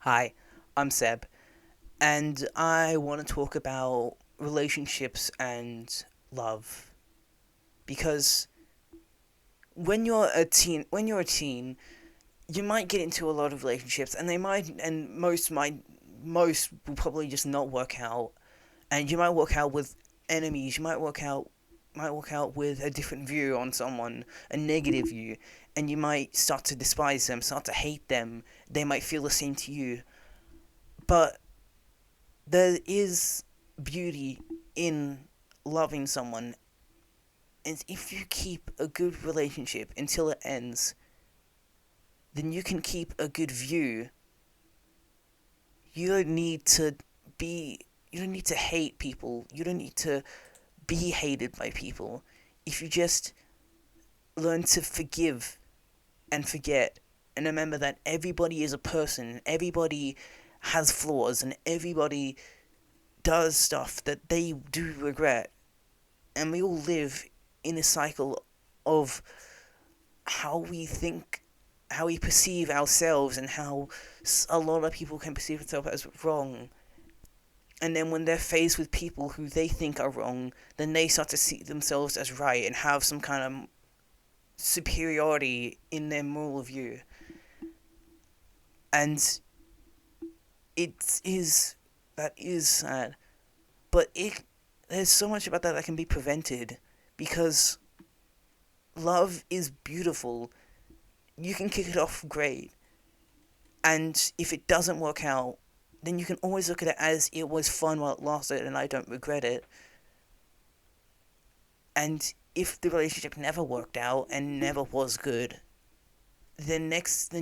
Hi, I'm Seb, and I want to talk about relationships and love because when you're a teen, you might get into a lot of relationships, and most will probably just not work out, and you might work out with enemies. You might work out with a different view on someone, a negative view, and you might start to despise them, start to hate them. They might feel the same to you, but there is beauty in loving someone, and if you keep a good relationship until it ends, then you can keep a good view. You don't need to be you don't need to hate people. You don't need to be hated by people. If you just learn to forgive and forget and remember that everybody is a person, everybody has flaws, and everybody does stuff that they do regret, and we all live in a cycle of how we think, how we perceive ourselves, and how a lot of people can perceive themselves as wrong. And then when they're faced with people who they think are wrong, then they start to see themselves as right and have some kind of superiority in their moral view. And it is that is sad, but there's so much about that can be prevented because love is beautiful. You can kick it off great, and if it doesn't work out, then you can always look at it as it was fun while it lasted and I don't regret it. And if the relationship never worked out and never was good, then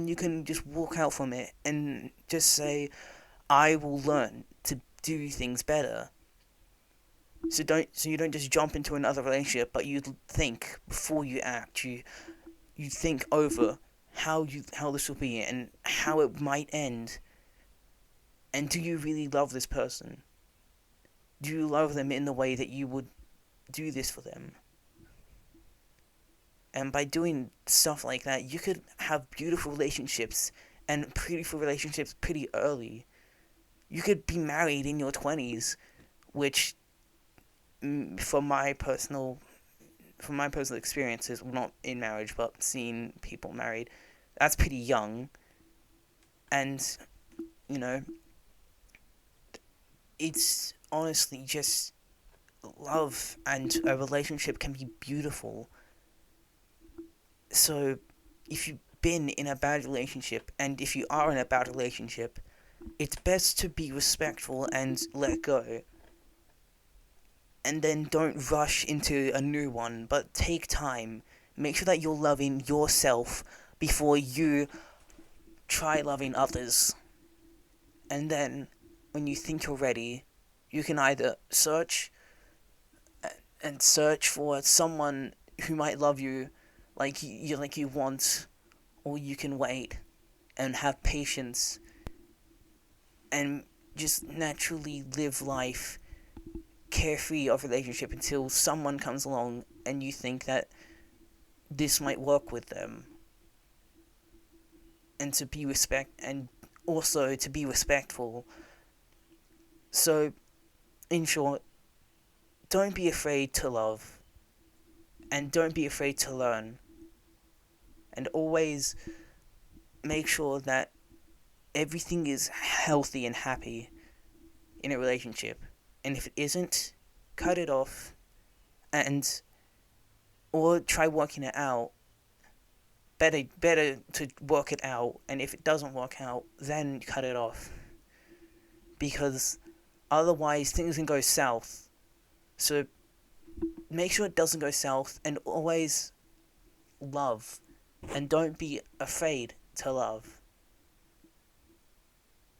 you can just walk out from it and just say, I will learn to do things better. So you don't just jump into another relationship, but you think before you act. You think over how this will be and how it might end. And do you really love this person? Do you love them in the way that you would do this for them? And by doing stuff like that, you could have beautiful relationships and beautiful relationships pretty early. You could be married in your 20s, which, from my personal experiences, well, not in marriage, but seeing people married, that's pretty young. And, you know, it's honestly just love and a relationship can be beautiful. So, if you've been in a bad relationship, and if you are in a bad relationship, it's best to be respectful and let go. And then don't rush into a new one, but take time. Make sure that you're loving yourself before you try loving others. And then, when you think you're ready, you can either search for someone who might love you like you want, or you can wait and have patience and just naturally live life carefree of relationship until someone comes along and you think that this might work with them. And to be respectful. So, in short, don't be afraid to love, and don't be afraid to learn, and always make sure that everything is healthy and happy in a relationship. And if it isn't, cut it off, and or try working it out. Better to work it out, and if it doesn't work out, then cut it off, because otherwise things can go south. So make sure it doesn't go south, and always love, and don't be afraid to love.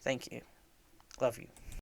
Thank you. Love you.